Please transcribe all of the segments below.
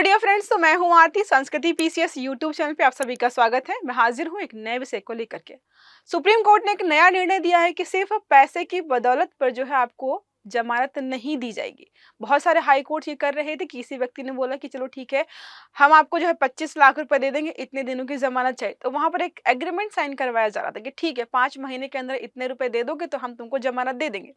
Hello dear friends, तो मैं हूं आरती। संस्कृति पीसीएस यूट्यूब चैनल पे आप सभी का स्वागत है। मैं हाजिर हूं एक नए विषय को लेकर के। सुप्रीम कोर्ट ने एक नया निर्णय दिया है कि सिर्फ पैसे की बदौलत पर जो है आपको जमानत नहीं दी जाएगी। बहुत सारे हाई कोर्ट ये कर रहे थे। किसी व्यक्ति ने बोला कि चलो ठीक है, हम आपको जो है 25 लाख रुपए दे देंगे, इतने दिनों की जमानत चाहिए। तो वहां पर एक एग्रीमेंट साइन करवाया जा रहा था कि ठीक है, 5 महीने के अंदर इतने रुपए दे दोगे तो हम तुमको जमानत दे देंगे।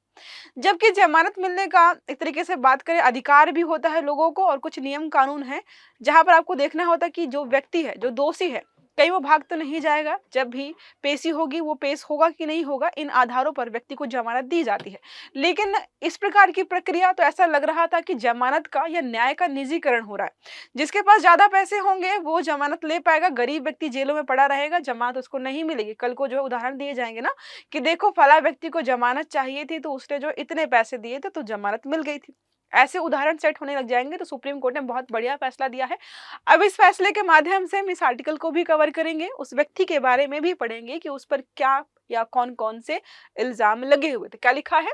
जबकि जमानत मिलने का एक तरीके से बात करें, अधिकार भी होता है लोगों को और कुछ नियम कानून है जहां पर आपको देखना होता है कि जो व्यक्ति है, जो दोषी है, कहीं वो भाग तो नहीं जाएगा। जब भी पेशी होगी वो पेश होगा कि नहीं होगा, इन आधारों पर व्यक्ति को जमानत दी जाती है। लेकिन इस प्रकार की प्रक्रिया तो ऐसा लग रहा था कि जमानत का या न्याय का निजीकरण हो रहा है। जिसके पास ज्यादा पैसे होंगे वो जमानत ले पाएगा, गरीब व्यक्ति जेलों में पड़ा रहेगा, जमानत उसको नहीं मिलेगी। कल को जो है उदाहरण दिए जाएंगे ना कि देखो फला व्यक्ति को जमानत चाहिए थी तो उसने जो इतने पैसे दिए थे तो जमानत मिल गई थी। ऐसे उदाहरण सेट होने लग जाएंगे। तो सुप्रीम कोर्ट ने बहुत बढ़िया फैसला दिया है। अब इस फैसले के माध्यम से हम इस आर्टिकल को भी कवर करेंगे, उस व्यक्ति के बारे में भी पढ़ेंगे कि उस पर क्या या कौन कौन से इल्जाम लगे हुए थे। क्या लिखा है?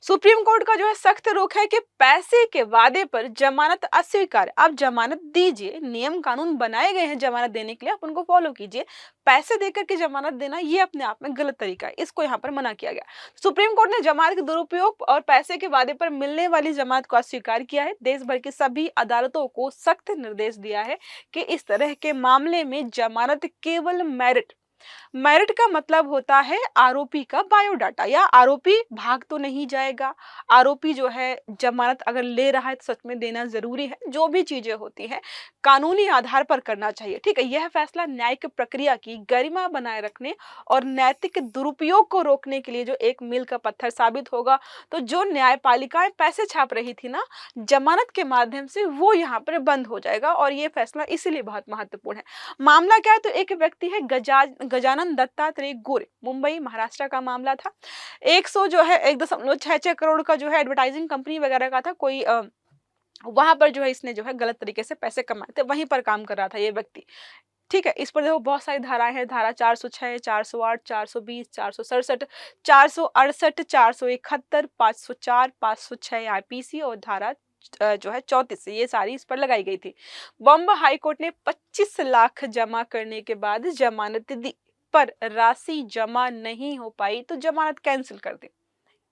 सुप्रीम कोर्ट का जो है सख्त रुख है कि पैसे के वादे पर जमानत अस्वीकार। आप जमानत दीजिए, नियम कानून बनाए गए हैं जमानत देने के लिए, आप उनको फॉलो कीजिए। पैसे देकर के जमानत देना ये अपने आप में गलत तरीका है, इसको यहाँ पर मना किया गया। सुप्रीम कोर्ट ने जमानत के दुरुपयोग और पैसे के वादे पर मिलने वाली जमानत को अस्वीकार किया है। देश भर की सभी अदालतों को सख्त निर्देश दिया है कि इस तरह के मामले में जमानत केवल मेरिट का मतलब होता है आरोपी का बायोडाटा, या आरोपी भाग तो नहीं जाएगा। आरोपी जो है जमानत अगर ले रहा है तो सच में देना जरूरी है। जो भी चीजें होती हैं कानूनी आधार पर करना चाहिए। ठीक है, यह फैसला न्यायिक प्रक्रिया की गरिमा बनाए रखने और नैतिक दुरुपयोग को रोकने के लिए जो एक मील का पत्थर साबित होगा। तो जो न्यायपालिकाएं पैसे छाप रही थी ना जमानत के माध्यम से, वो यहाँ पर बंद हो जाएगा। और ये फैसला इसीलिए बहुत महत्वपूर्ण है। मामला क्या है? तो एक व्यक्ति है गजानन दत्तात्रेय गोरे, मुंबई महाराष्ट्र का मामला था। 100 जो है 1.66 करोड़ का जो है एडवर्टाइजिंग कंपनी वगैरह का था कोई। वहां पर जो है इसने जो है गलत तरीके से पैसे कमाए थे, वहीं पर काम कर रहा था ये व्यक्ति। ठीक है, इस पर देखो बहुत सारी धाराएं हैं। धारा 406, 408, 420, 467, 468, 471, 504, 506 आईपीसी और धारा जो है 34, ये सारी इस पर लगाई गई थी। बॉम्बे हाई कोर्ट ने 25 लाख जमा करने के बाद जमानत दी, पर राशि जमा नहीं हो पाई तो जमानत कैंसिल कर दी।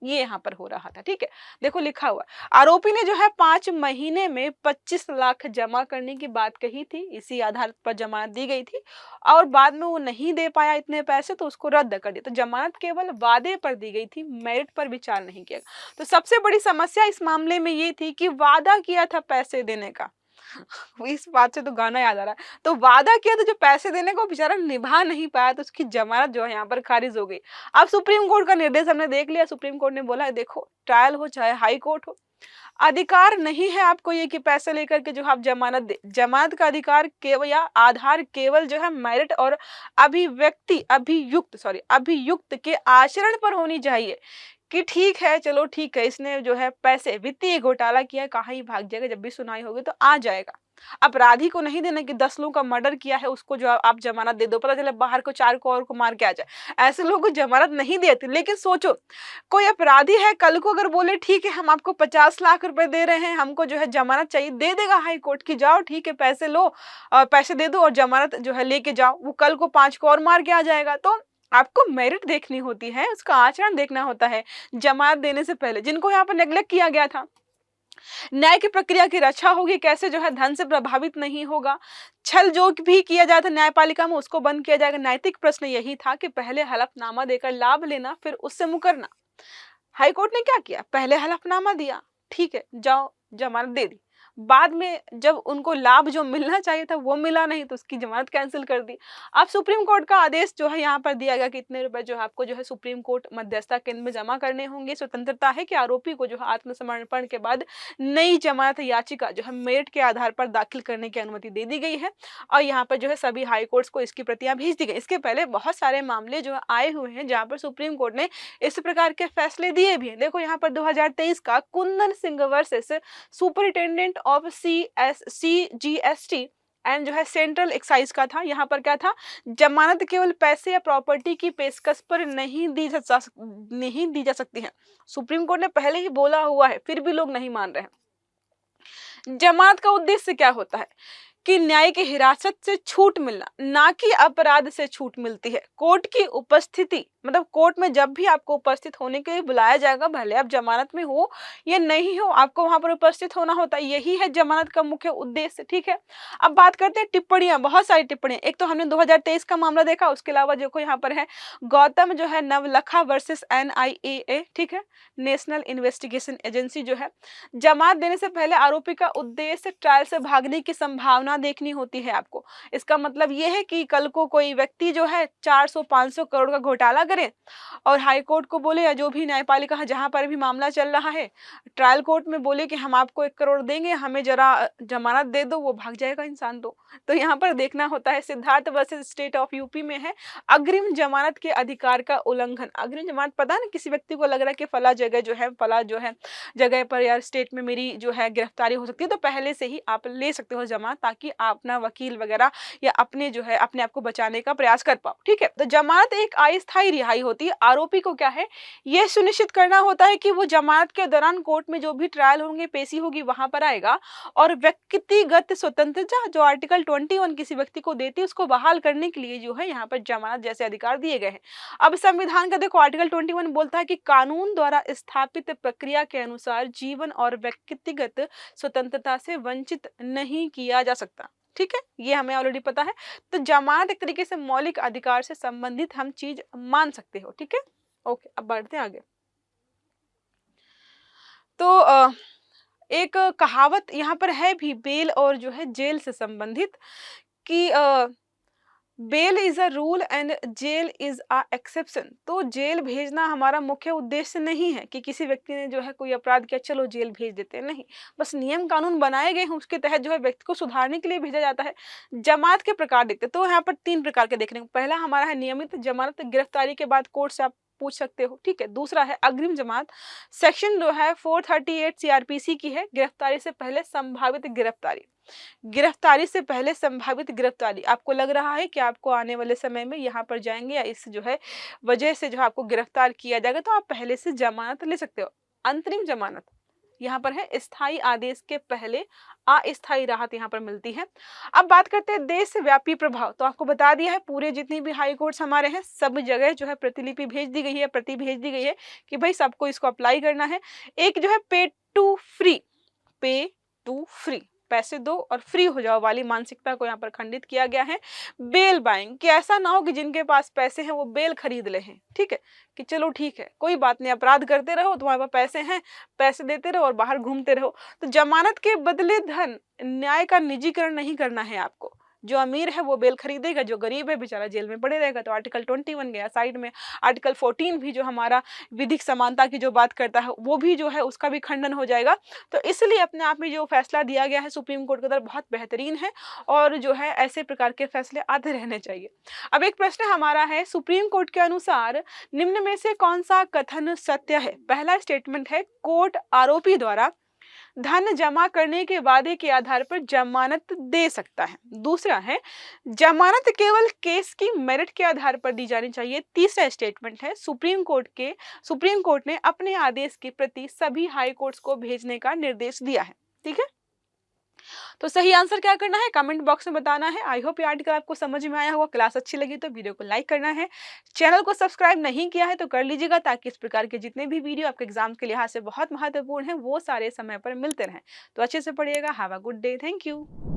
ये यहाँ पर हो रहा था। ठीक है, देखो लिखा हुआ, आरोपी ने जो है 5 महीने में 25 लाख जमा करने की बात कही थी। इसी आधार पर जमानत दी गई थी और बाद में वो नहीं दे पाया इतने पैसे तो उसको रद्द कर दिया। तो जमानत केवल वादे पर दी गई थी, मेरिट पर विचार नहीं किया। तो सबसे बड़ी समस्या इस मामले में ये थी कि वादा किया था पैसे देने का। इस बात से तो गाना याद आ रहा है। तो वादा किया तो जो पैसे देने को बेचारा निभा नहीं पाया तो उसकी जमानत जो है यहाँ पर खारिज हो गई। अब सुप्रीम कोर्ट का निर्देश हमने देख लिया। सुप्रीम कोर्ट ने बोला है देखो, ट्रायल हो चाहे हाई कोर्ट हो, अधिकार नहीं है आपको ये कि पैसे लेकर के जो आप जमानत दे। जमानत का अधिकार केवल या आधार केवल जो है मेरिट और अभियुक्त के आचरण पर होनी चाहिए कि ठीक है, चलो ठीक है, इसने जो है पैसे वित्तीय घोटाला किया, कहाँ ही भाग जाएगा, जब भी सुनाई होगी तो आ जाएगा। अपराधी को नहीं देना कि 10 लोगों का मर्डर किया है उसको जो आप जमानत दे दो, पता चले बाहर को 4 को और को मार के आ जाए। ऐसे लोगों को जमानत नहीं देती। लेकिन सोचो, कोई अपराधी है, कल को अगर बोले ठीक है हम आपको 50 लाख रुपए दे रहे हैं, हमको जो है जमानत चाहिए, दे देगा हाई कोर्ट की, जाओ ठीक है पैसे लो, पैसे दे दो और जमानत जो है लेके जाओ। वो कल को 5 को और मार के आ जाएगा। तो आपको मेरिट देखनी होती है, उसका आचरण देखना होता है जमानत देने से पहले, जिनको यहाँ पर नेग्लेक्ट किया गया था। न्याय की प्रक्रिया की रक्षा होगी, कैसे जो है धन से प्रभावित नहीं होगा। छल जो भी किया जाता न्यायपालिका में उसको बंद किया जाएगा। नैतिक प्रश्न यही था कि पहले हलफनामा देकर लाभ लेना फिर उससे मुकरना। हाईकोर्ट ने क्या किया? पहले हलफनामा दिया, ठीक है जाओ जमानत दे दी, बाद में जब उनको लाभ जो मिलना चाहिए था वो मिला नहीं तो उसकी जमानत कैंसिल कर दी। अब सुप्रीम कोर्ट का आदेश जो है यहाँ पर दिया गया कि इतने रुपए जो है आपको जो है सुप्रीम कोर्ट मध्यस्थता केंद्र में जमा करने होंगे। स्वतंत्रता है कि आरोपी को जो है आत्मसमर्पण के बाद नई जमानत याचिका जो है मेरिट के आधार पर दाखिल करने की अनुमति दे दी गई है और यहाँ पर जो है सभी हाई कोर्ट्स को इसकी प्रतियां भेज दी गई। इसके पहले बहुत सारे मामले जो आए हुए हैं जहाँ पर सुप्रीम कोर्ट ने इस प्रकार के फैसले दिए भी हैं। देखो यहाँ पर 2023 का Kundan Singh versus superintendent of CGST and जो है सेंट्रल एक्साइज का था। यहाँ पर क्या था? जमानत केवल पैसे या प्रॉपर्टी की पेशकश पर नहीं दी जा सकती है। सुप्रीम कोर्ट ने पहले ही बोला हुआ है, फिर भी लोग नहीं मान रहे हैं। जमानत का उद्देश्य क्या होता है कि न्याय की हिरासत से छूट मिलना, ना कि अपराध से छूट मिलती है। कोर्ट की उपस्थिति मतलब कोर्ट में जब भी आपको उपस्थित होने के लिए बुलाया जाएगा, भले आप जमानत में हो या नहीं हो, आपको वहां पर उपस्थित होना होता है। यही है जमानत का मुख्य उद्देश्य। ठीक है, अब बात करते हैं टिप्पणियां, बहुत सारी टिप्पणियां। एक तो हमने 2023 का मामला देखा, उसके अलावा देखो यहाँ पर है गौतम जो है नवलखा वर्सेस NIA, ठीक है, नेशनल इन्वेस्टिगेशन एजेंसी जो है। जमानत देने से पहले आरोपी का उद्देश्य ट्रायल से भागने की संभावना देखनी होती है आपको। इसका मतलब यह है कि कल को कोई व्यक्ति जो है 400-500 करोड़ का घोटाला करे और हाई कोर्ट को बोले या जो भी न्यायपालिका है जहां पर भी मामला चल रहा है, ट्रायल कोर्ट में बोले कि हम आपको 1 करोड़ देंगे, हमें जरा जमानत दे दो, वो भाग जाएगा इंसान। तो यहाँ पर देखना होता है। Siddharth versus state of UP में है अग्रिम जमानत के अधिकार का उल्लंघन। अग्रिम जमानत पता है ना, किसी व्यक्ति को लग रहा है कि फला जगह जो है जगह पर यार स्टेट में मेरी जो है गिरफ्तारी हो सकती है, तो पहले से ही आप ले सकते हो जमानत, ताकि आप अपना वकील वगैरह या अपने जो है अपने आप को बचाने का प्रयास कर पाओ। ठीक है, तो जमानत एक अस्थायी रिहाई होती है। आरोपी को क्या है, यह सुनिश्चित करना होता है कि वो जमानत के दौरान कोर्ट में जो भी ट्रायल होंगे, पेशी होगी, वहां पर आएगा और व्यक्तिगत स्वतंत्रता जो आर्टिकल 21 किसी व्यक्ति को देती है, उसको बहाल करने के लिए जो है यहाँ पर जमानत जैसे अधिकार दिए गए हैं। अब संविधान का देखो आर्टिकल 21 बोलता है कि कानून द्वारा स्थापित प्रक्रिया के अनुसार जीवन और व्यक्तिगत स्वतंत्रता से वंचित नहीं किया जा सकता। ठीक है, ये हमें ऑलरेडी पता है। तो जमानत एक तरीके से मौलिक अधिकार से संबंधित हम चीज मान सकते हो। ठीक है, ओके, अब बढ़ते हैं आगे। तो एक कहावत यहाँ पर है भी बेल और जो है जेल से संबंधित कि bail is a rule and jail is a exception. तो जेल भेजना हमारा मुख्य उद्देश्य नहीं है कि किसी व्यक्ति ने जो है कोई अपराध किया चलो जेल भेज देते हैं, नहीं, बस नियम कानून बनाए गए हैं, उसके तहत जो है व्यक्ति को सुधारने के लिए भेजा जाता है। जमानत के प्रकार देखते हैं, तो यहाँ पर 3 प्रकार के देखने को, पहला हमारा है नियमित जमानत, गिरफ्तारी के बाद कोर्ट से आप पूछ सकते हो। ठीक है, दूसरा है अग्रिम जमानत, सेक्शन जो है 438 CRPC की है, गिरफ्तारी से पहले संभावित गिरफ्तारी। गिरफ्तारी से पहले संभावित गिरफ्तारी, आपको लग रहा है कि आपको आने वाले समय में यहाँ पर जाएंगे या इस जो है वजह से जो आपको गिरफ्तार किया जाएगा, तो आप पहले से जमानत ले सकते हो। अंतरिम जमानत यहाँ पर है स्थायी आदेश के पहले अस्थायी राहत यहाँ पर मिलती है। अब बात करते हैं देशव्यापी प्रभाव। तो आपको बता दिया है पूरे जितनी भी हाई कोर्ट्स हमारे हैं सब जगह जो है प्रतिलिपि भेज दी गई है, प्रति भेज दी गई है कि भाई सबको इसको अप्लाई करना है। एक जो है पे टू फ्री, पैसे दो और फ्री हो जाओ वाली मानसिकता को यहाँ पर खंडित किया गया है। बेल बाइंग, कि ऐसा ना हो कि जिनके पास पैसे हैं वो बेल खरीद ले हैं। ठीक है, कि चलो ठीक है कोई बात नहीं, अपराध करते रहो, तुम्हारे पास पैसे हैं, पैसे देते रहो और बाहर घूमते रहो। तो जमानत के बदले धन, न्याय का निजीकरण नहीं करना है आपको। जो अमीर है वो बेल खरीदेगा, जो गरीब है बेचारा जेल में पड़े रहेगा। तो आर्टिकल 21 गया साइड में। आर्टिकल 14 भी जो हमारा विधिक समानता की जो बात करता है वो भी जो है उसका भी खंडन हो जाएगा। तो इसलिए अपने आप में जो फैसला दिया गया है सुप्रीम कोर्ट के अंदर बहुत बेहतरीन है और जो है ऐसे प्रकार के फैसले आते रहने चाहिए। अब एक प्रश्न हमारा है, सुप्रीम कोर्ट के अनुसार निम्न में से कौन सा कथन सत्य है? पहला स्टेटमेंट है कोर्ट आरोपी द्वारा धन जमा करने के वादे के आधार पर जमानत दे सकता है। दूसरा है जमानत केवल केस की मेरिट के आधार पर दी जानी चाहिए। तीसरा स्टेटमेंट है सुप्रीम कोर्ट ने अपने आदेश की प्रति सभी हाई कोर्ट्स को भेजने का निर्देश दिया है। ठीक है, तो सही आंसर क्या करना है कमेंट बॉक्स में बताना है। आई होप ये आर्टिकल आपको समझ में आया होगा। क्लास अच्छी लगी तो वीडियो को लाइक करना है, चैनल को सब्सक्राइब नहीं किया है तो कर लीजिएगा, ताकि इस प्रकार के जितने भी वीडियो आपके एग्जाम के लिहाज से बहुत महत्वपूर्ण है वो सारे समय पर मिलते रहें। तो अच्छे से पढ़िएगा। Have a good day, thank you.